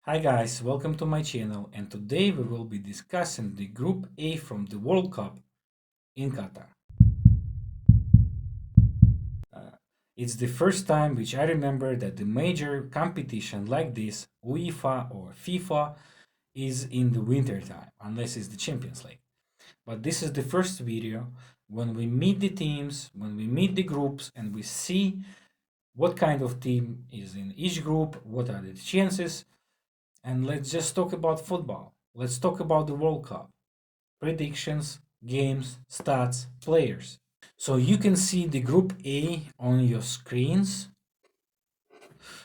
Hi guys, welcome to my channel, and today we will be discussing the Group A from the World Cup in Qatar. Uh, it's the first time which I remember that the major competition like this, UEFA or FIFA, is in the winter time, unless it's the Champions League. But this is the first video when we meet the teams, when we meet the groups, and we see what kind of team is in each group, what are the chances, and let's just talk about football. Let's talk about the World Cup. Predictions, games, stats, players. So you can see the Group A on your screens.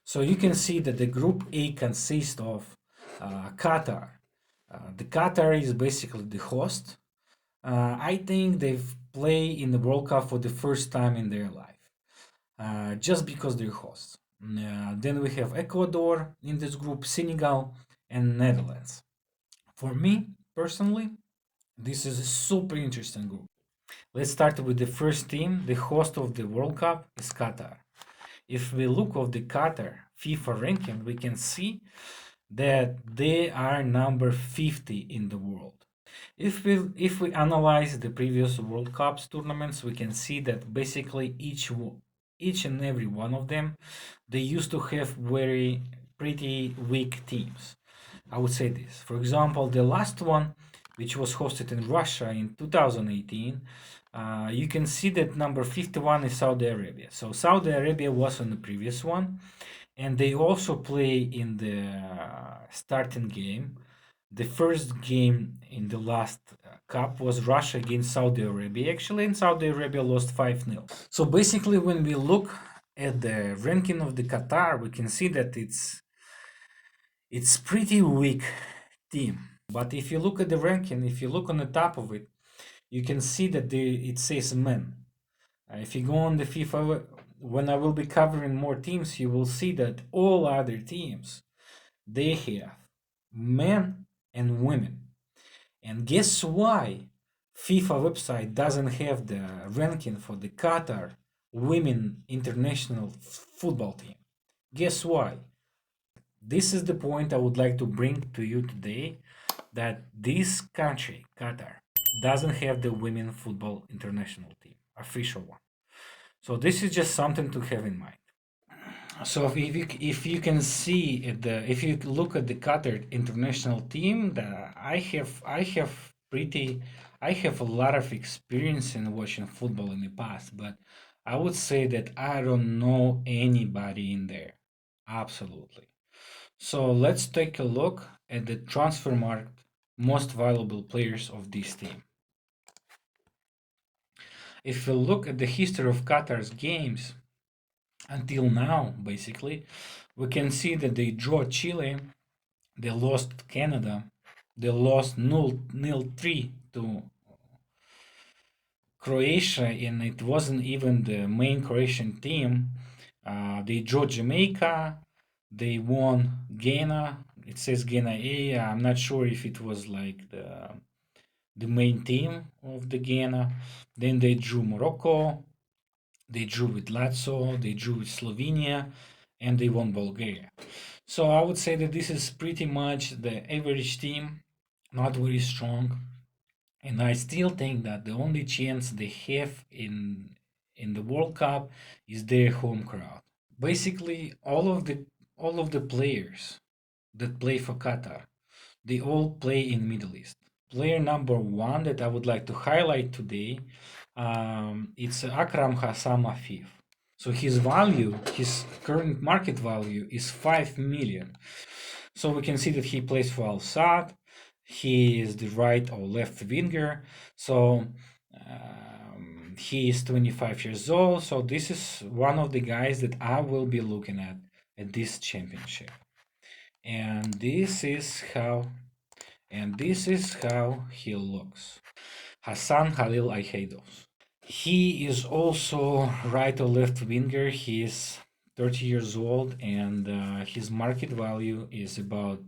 So you can see that the Group A consists of Qatar. The Qatar is basically the host. I think they've played in the World Cup for the first time in their life, just because they're hosts. Then we have Ecuador in this group, Senegal, and Netherlands. For me personally, this is a super interesting group. Let's start with the first team. The host of the World Cup is Qatar. If we look at the Qatar FIFA ranking, we can see that they are number 50 in the world. If we analyze the previous World Cups tournaments, we can see that basically each and every one of them, they used to have very pretty weak teams. I would say this. For example, the last one, which was hosted in Russia in 2018, you can see that number 51 is Saudi Arabia. So Saudi Arabia was on the previous one, and they also play in the starting game. The first game in the last cup was Russia against Saudi Arabia, actually, and Saudi Arabia lost 5-0. So basically, when we look at the ranking of the Qatar, we can see that it's pretty weak team. But if you look at the ranking, if you look on the top of it, you can see that it says men. If you go on the FIFA, when I will be covering more teams, you will see that all other teams, they have men and women. And guess why FIFA website doesn't have the ranking for the Qatar women international football team? Guess why? This is the point I would like to bring to you today, that this country, Qatar, doesn't have the women football international team, official one. So this is just something to have in mind. So if you can see if you look at the Qatar international team, I have a lot of experience in watching football in the past, but I would say that I don't know anybody in there. Absolutely. So let's take a look at the transfer market most valuable players of this team. If we look at the history of Qatar's games until now, basically, we can see that they draw Chile, they lost Canada, they lost 0-3 to Croatia, and it wasn't even the main Croatian team. They drew Jamaica, they won Ghana. It says Ghana A. I'm not sure if it was like the main team of the Ghana. Then they drew Morocco, they drew with Lazio, they drew with Slovenia, and they won Bulgaria. So I would say that this is pretty much the average team, not very strong. And I still think that the only chance they have in the World Cup is their home crowd. Basically, all of the players that play for Qatar, they all play in Middle East. Player number one that I would like to highlight today, it's Akram Hassan Afif. So his current market value is 5 million. So we can see that he plays for Al Sadd. He is the right or left winger. So he is 25 years old. So this is one of the guys that I will be looking at this championship. And this is how he looks. Hassan Khalil Aihedos. He is also right or left winger. He is 30 years old, and his market value is about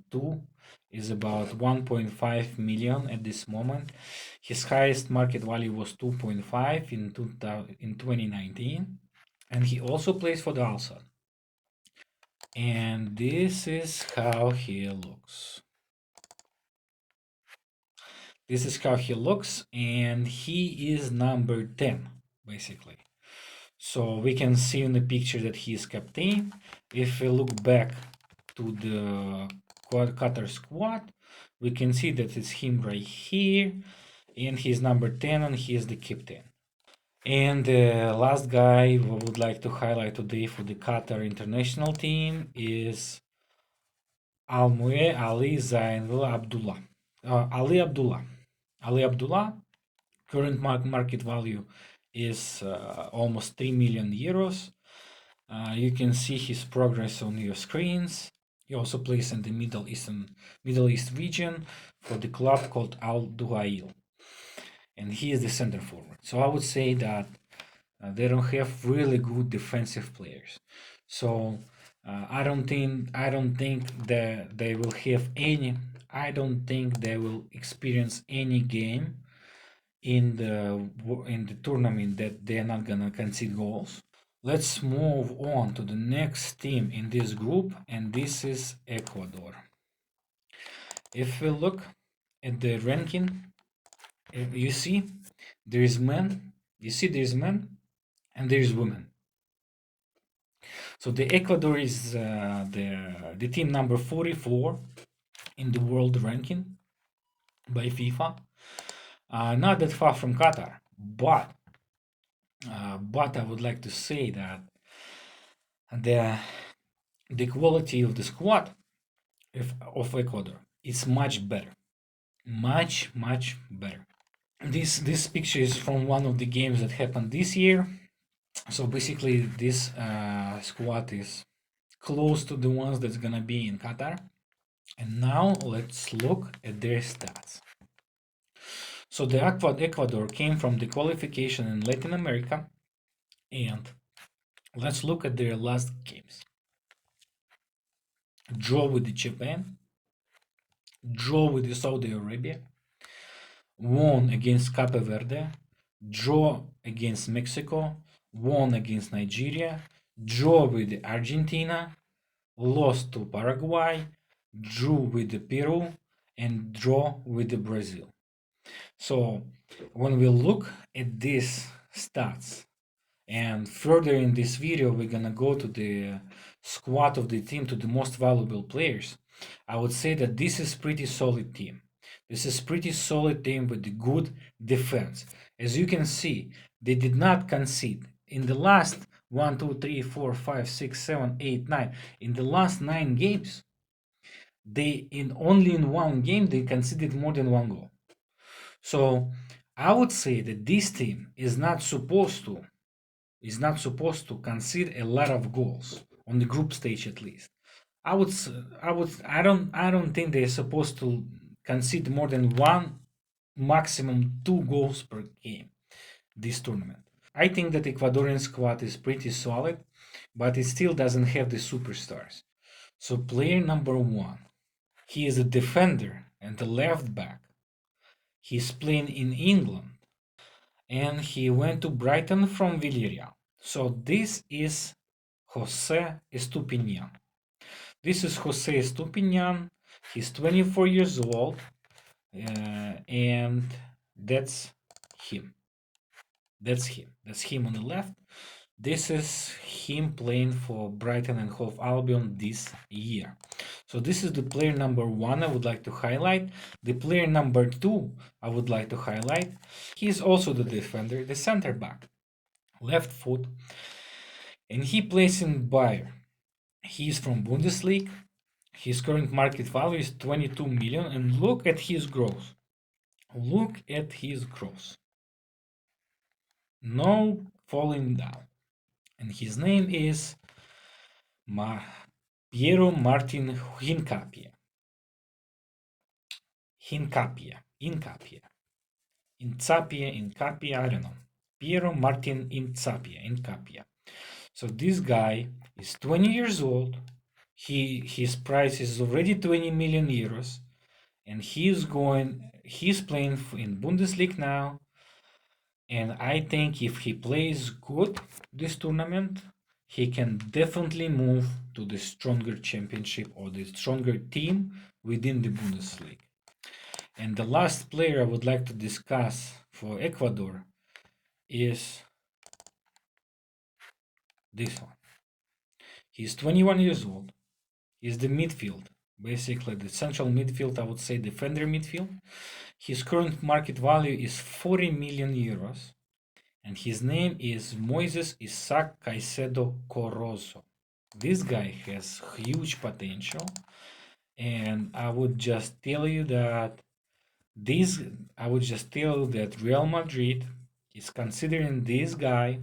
1.5 million at this moment. His highest market value was 2.5 in 2019, and he also plays for the Al Sadd. And this is how he looks. This is how he looks, and he is number 10, basically. So we can see in the picture that he is captain. If we look back to the Qatar squad, we can see that it's him right here, and he's number 10, and he is the captain. And the last guy we would like to highlight today for the Qatar international team is Almoe Ali Zainul Abdullah. Ali Abdullah. Ali Abdullah, current market value is almost 3 million euros. You can see his progress on your screens. He also plays in the Middle East region for the club called Al Duhail, and he is the center forward. So I would say that they don't have really good defensive players. So I don't think that they will have any. I don't think they will experience any game in the tournament that they are not gonna concede goals. Let's move on to the next team in this group, and this is Ecuador. If we look at the ranking, you see there is men. You see there is men and there is women. So the Ecuador is the team number 44 in the world ranking by FIFA. Not that far from Qatar, but I would like to say that the the quality of the squad of Ecuador is much better, much better. This picture is from one of the games that happened this year. So basically, this squad is close to the ones that's gonna be in Qatar. And now let's look at their stats. So the Ecuador came from the qualification in Latin America, and let's look at their last games. Draw with the Japan, draw with the Saudi Arabia, won against Cape Verde, draw against Mexico, won against Nigeria, draw with Argentina, lost to Paraguay, drew with Peru, and draw with Brazil. So when we look at these stats, and further in this video, we're gonna go to the squad of the team, to the most valuable players. I would say that this is pretty solid team. This is pretty solid team with the good defense. As you can see, they did not concede in the last 1, 2, 3, 4, 5, 6, 7, 8, 9. In the last 9 games, they only in one game they conceded more than one goal. So I would say that this team is not supposed to concede a lot of goals on the group stage, at least. I don't think they're supposed to concede more than one, maximum two goals per game this tournament. I think that Ecuadorian squad is pretty solid, but it still doesn't have the superstars. So player number 1, he is a defender and a left back. He's playing in England, and he went to Brighton from Villarreal. So this is Jose Estupinian. This is Jose Estupinian. He's 24 years old, and that's him. That's him on the left. This is him playing for Brighton and Hove Albion this year. So this is the player number 1 I would like to highlight. The player number 2 I would like to highlight. He is also the defender, the center back, left foot, and he plays in Bayern. He is from Bundesliga. His current market value is 22 million, and look at his growth. Look at his growth. No falling down. And his name is Piero Martin Hincapie. Incapie, I don't know. Piero Martin Incapie. So this guy is 20 years old. His price is already 20 million euros, and he's playing in Bundesliga now. And I think if he plays good this tournament, he can definitely move to the stronger championship or the stronger team within the Bundesliga. And the last player I would like to discuss for Ecuador is this one. He's 21 years old. He's the midfield, basically the central midfield, I would say defender midfield. His current market value is 40 million euros, and his name is Moises Isaac Caicedo Corozo. This guy has huge potential, and I would just tell you that this I would just tell you that Real Madrid is considering this guy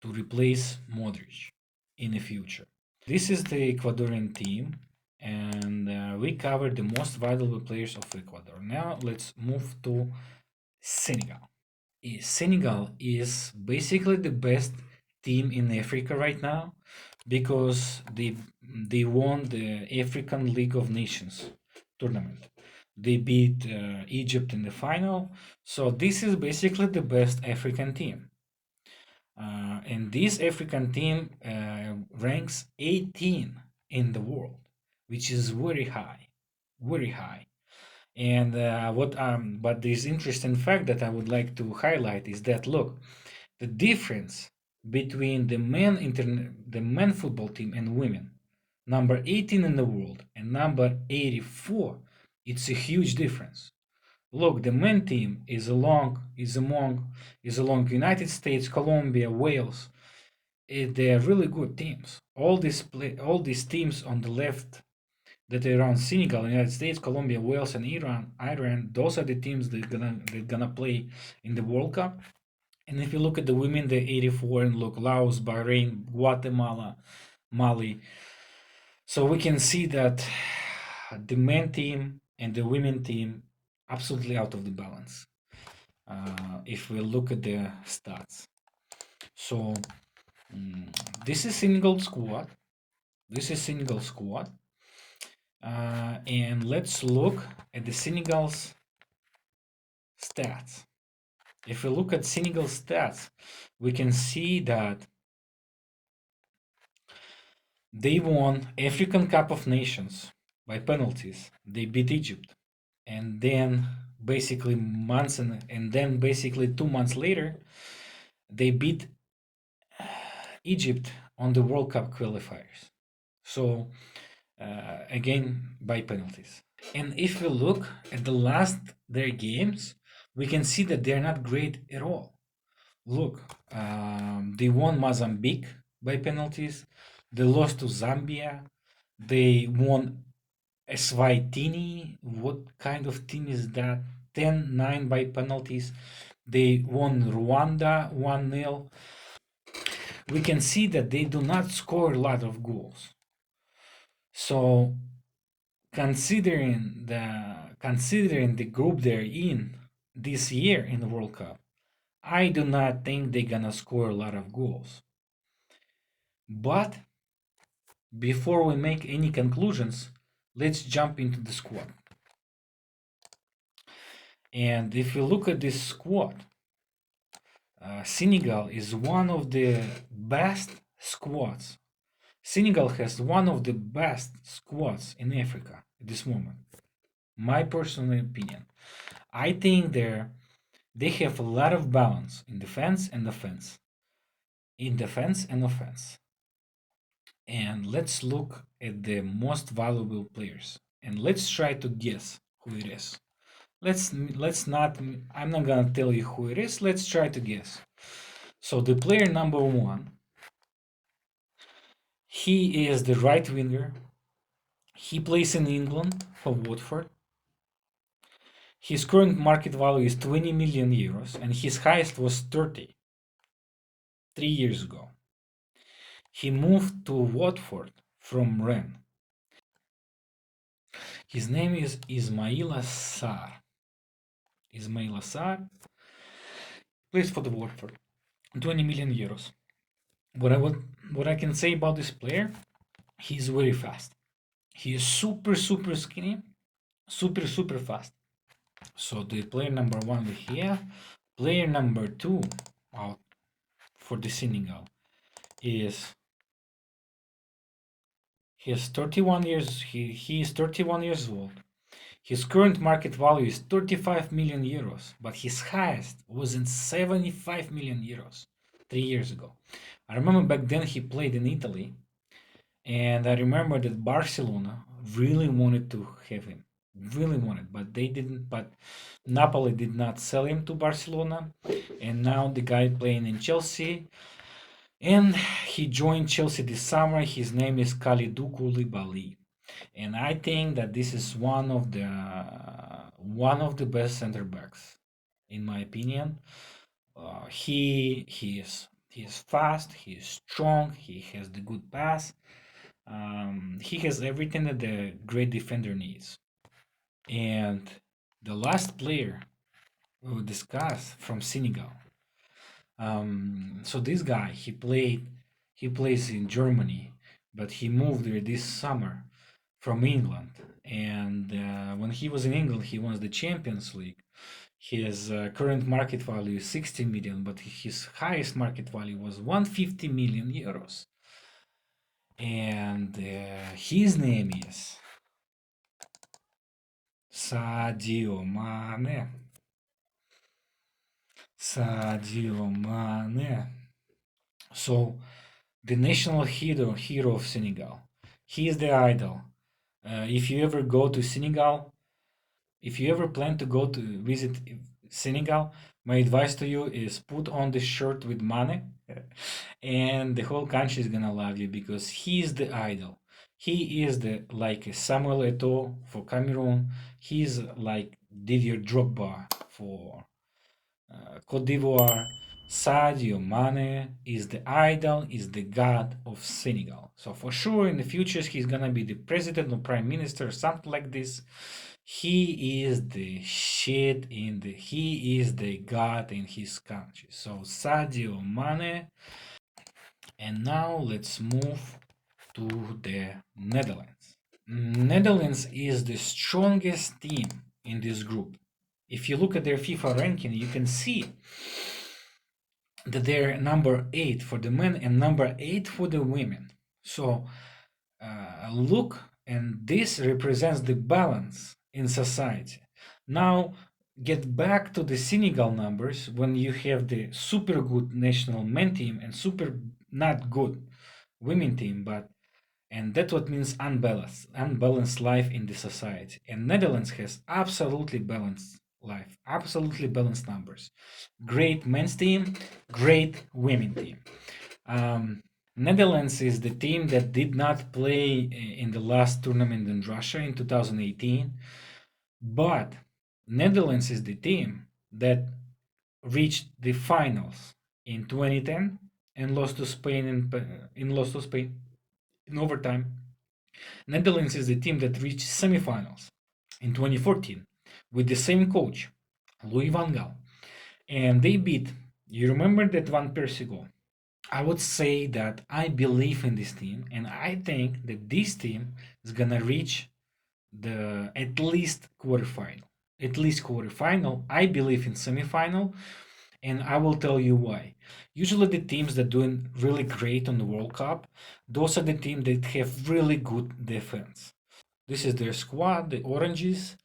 to replace Modric in the future. This is the Ecuadorian team, and we covered the most valuable players of Ecuador. Now let's move to Senegal. Senegal is basically the best team in Africa right now because they won the African League of Nations tournament. They beat Egypt in the final, so this is basically the best African team. And this African team ranks 18 in the world, which is very high, very high. And but this interesting fact that I would like to highlight is that look, the difference between the men football team and women, number 18 in the world and number 84, it's a huge difference. Look, the men team is along United States, Colombia, Wales. They are really good teams. All these teams on the left that are around Senegal, United States, Colombia, Wales, and Iran, those are the teams that gonna play in the World Cup. And if you look at the women, the 84, and look, Laos, Bahrain, Guatemala, Mali. So we can see that the men team and the women team absolutely out of the balance. If we look at the stats. So this is Senegal squad. This is Senegal squad. And let's look at the Senegal's stats. If we look at Senegal stats, we can see that they won African Cup of Nations by penalties. They beat Egypt, and then basically 2 months later, they beat Egypt on the World Cup qualifiers. So again by penalties. And if we look at the last their games, we can see that they're not great at all. Look, they won Mozambique by penalties. They lost to Zambia. They won Eswatini. What kind of team is that? 10-9 by penalties. They won Rwanda 1-0. We can see that they do not score a lot of goals. So considering the group they're in this year in the World Cup, I do not think they're gonna score a lot of goals. But before we make any conclusions, let's jump into the squad. And if you look at this squad, Senegal is one of the best squads. Senegal has one of the best squads in Africa at this moment. My personal opinion. I think they have a lot of balance in defense and offense. And let's look at the most valuable players and let's try to guess who it is. Let's not I'm not gonna tell you who it is. Let's try to guess. So the player number 1, he is the right winger. He plays in England for Watford. His current market value is 20 million euros and his highest was 30 3 years ago. He moved to Watford from Rennes. His name is Ismail Assar. Ismail Assar plays for the Watford. 20 million euros. What I can say about this player, he's very fast. He is super skinny, super fast. So the player number 1 we have. Player number 2 out for the Senegal is he is 31 years he is 31 years old. His current market value is 35 million euros, but his highest was in 75 million euros 3 years ago. I remember back then he played in Italy, and I remember that Barcelona really wanted to have him, really wanted, but they didn't. But Napoli did not sell him to Barcelona, and now the guy playing in Chelsea, and he joined Chelsea this summer. His name is Kalidou Koulibaly, and I think that this is one of the best center backs, in my opinion. He is fast. He is strong. He has the good pass. He has everything that the great defender needs. And the last player we will discuss from Senegal. So this guy, he plays in Germany, but he moved there this summer from England. And when he was in England, he won the Champions League. His current market value is 60 million, but his highest market value was 150 million euros. And his name is Sadio Mane. Sadio Mane. So, the national hero of Senegal. He is the idol. If you ever go to Senegal, if you ever plan to go to visit Senegal, my advice to you is put on the shirt with Mane, and the whole country is gonna love you because he is the idol. He is the like Samuel Eto'o for Cameroon. He's like Didier Drogba for Cote d'Ivoire. Sadio Mane is the idol, is the god of Senegal. So for sure, in the future, he's gonna be the president or prime minister, or something like this. He is the shit he is the god in his country. So Sadio Mane. And now let's move to the Netherlands. Netherlands is the strongest team in this group. If you look at their FIFA ranking, you can see that they're number 8 for the men and number 8 for the women. So look, and this represents the balance in society. Now get back to the Senegal numbers when you have the super good national men team and super not good women team, but and that's what means unbalanced life in the society. And Netherlands has absolutely balanced life, absolutely balanced numbers. Great men's team, great women team. Um, Netherlands is the team that did not play in the last tournament in Russia in 2018, but Netherlands is the team that reached the finals in 2010 and lost to Spain in overtime. Netherlands is the team that reached semifinals in 2014 with the same coach, Louis van Gaal, and they beat. You remember that Van Persie goal? I would say that I believe in this team, and I think that this team is gonna reach the at least quarterfinal. At least quarterfinal. I believe in semifinal, and I will tell you why. Usually, the teams that doing really great on the World Cup, those are the teams that have really good defense. This is their squad, the Oranges,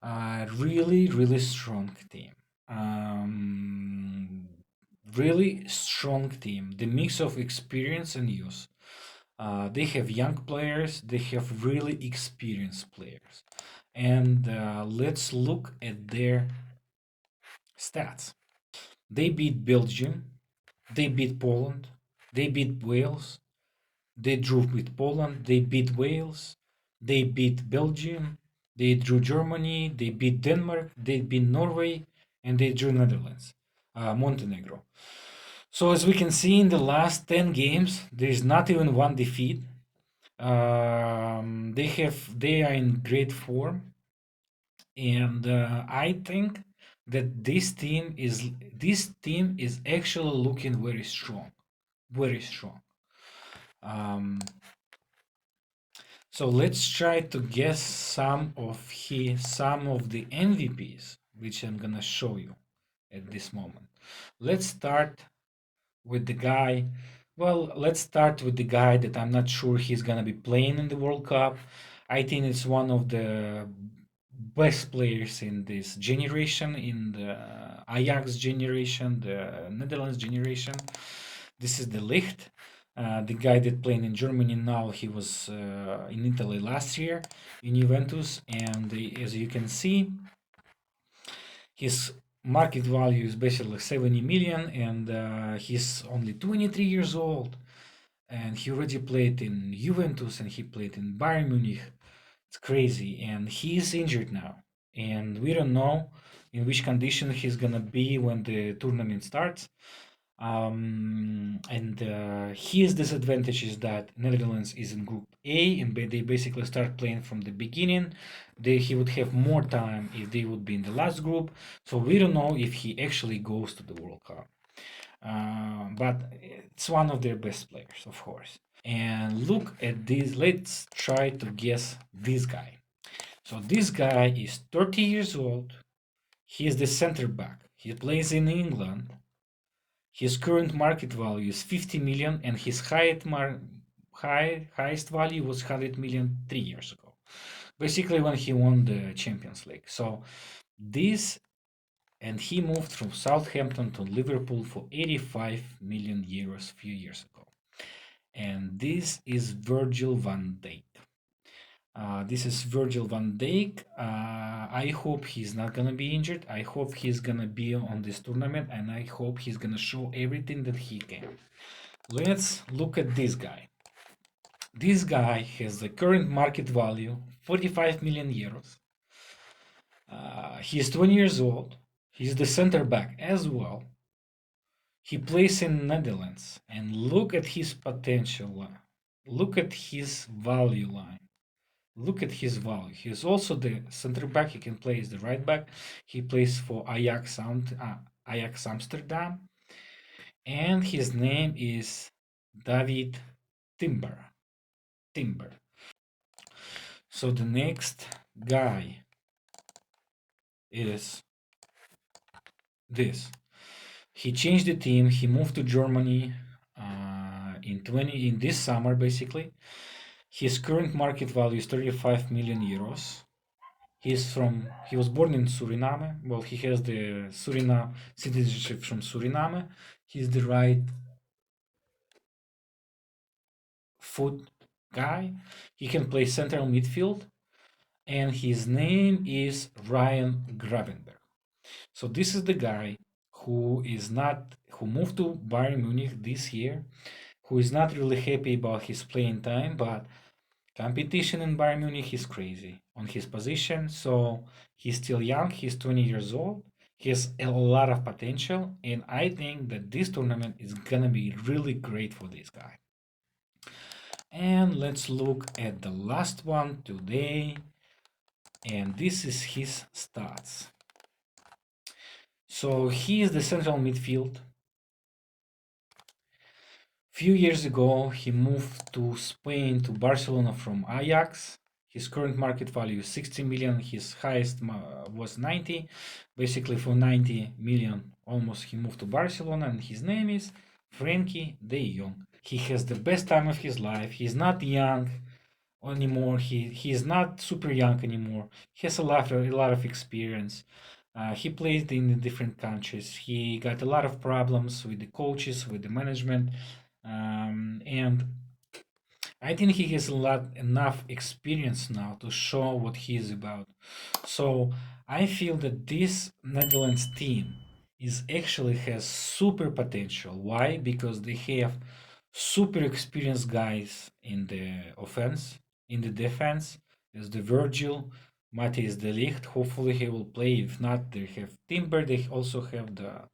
really, really strong team. Um, really strong team. The mix of experience and youth. They have young players. They have really experienced players. And let's look at their stats. They beat Belgium. They beat Poland. They beat Wales. They drew with Poland. They beat Wales. They beat Belgium. They drew Germany. They beat Denmark. They beat Norway, and they drew Netherlands, Montenegro. So as we can see in the last 10 games, there is not even one defeat. They are in great form, and I think that this team is actually looking very strong, very strong. Um, So let's try to guess some of the MVPs, which I'm gonna show you at this moment. Let's start with the guy. Well, let's start with the guy that I'm not sure he's gonna be playing in the World Cup. I think it's one of the best players in this generation, in the Ajax generation, the Netherlands generation. This is the Licht, the guy that playing in Germany now. He was in Italy last year in Juventus, and as you can see, his market value is basically 70 million, and he's only 23 years old, and he already played in Juventus and he played in Bayern Munich. It's crazy, and he is injured now, and we don't know in which condition he's gonna be when the tournament starts. And his disadvantage is that Netherlands is in Group A, and they basically start playing from the beginning. He would have more time if they would be in the last group. So we don't know if he actually goes to the World Cup. But it's one of their best players, of course. And look at this. Let's try to guess this guy. So this guy is 30 years old. He is the center back. He plays in England. His current market value is 50 million, and his highest value was 100 million 3 years ago. Basically, when he won the Champions League. So this, and he moved from Southampton to Liverpool for 85 million euros a few years ago. And this is Virgil van Dijk. This is Virgil van Dijk. I hope he's not gonna be injured. I hope he's gonna be on this tournament, and I hope he's gonna show everything that he can. Let's look at this guy. This guy has the current market value 45 million euros. He is 20 years old. He's the center back as well. He plays in Netherlands, and look at his potential. Look at his value line. Look at his value. He's also the center back. He can play as the right back. He plays for Ajax Amsterdam, and his name is David Timber. Timber. So the next guy is this. He changed the team. He moved to Germany in this summer basically. His current market value is 35 million euros. He was born in Suriname. Well, he has the Suriname citizenship from Suriname. He's the right foot guy. He can play central midfield, and his name is Ryan Gravenberg. So this is the guy who moved to Bayern Munich this year, who is not really happy about his playing time, but competition in Bayern Munich is crazy on his position. So he's still young, he's 20 years old, he has a lot of potential, and I think that this tournament is gonna be really great for this guy. And let's look at the last one today, and this is his stats. So he is the central midfield. Few years ago, he moved to Spain, to Barcelona from Ajax. His current market value is 60 million. His highest was 90. Basically, for 90 million, almost he moved to Barcelona, and his name is Frankie de Jong. He has the best time of his life. He's not young anymore. He is not super young anymore. He has a lot of experience. He played in different countries. He got a lot of problems with the coaches, with the management, and I think he has enough experience now to show what he is about. So I feel that this Netherlands team is actually has super potential. Why? Because they have super experienced guys in the offense, in the defense. There's the Virgil, Matthijs de Ligt. Hopefully he will play. If not, they have Timber. They also have the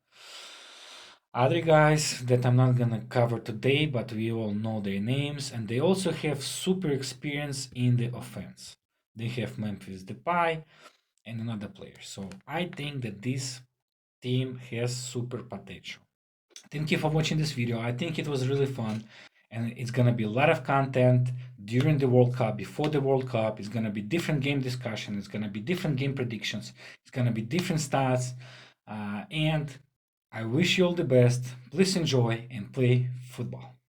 other guys that I'm not gonna cover today, but we all know their names, and they also have super experience in the offense. They have Memphis Depay and another player. So I think that this team has super potential. Thank you for watching this video. I think it was really fun, and it's gonna be a lot of content during the World Cup, before the World Cup. It's gonna be different game discussion. It's gonna be different game predictions. It's gonna be different stats, and I wish you all the best. Please enjoy and play football.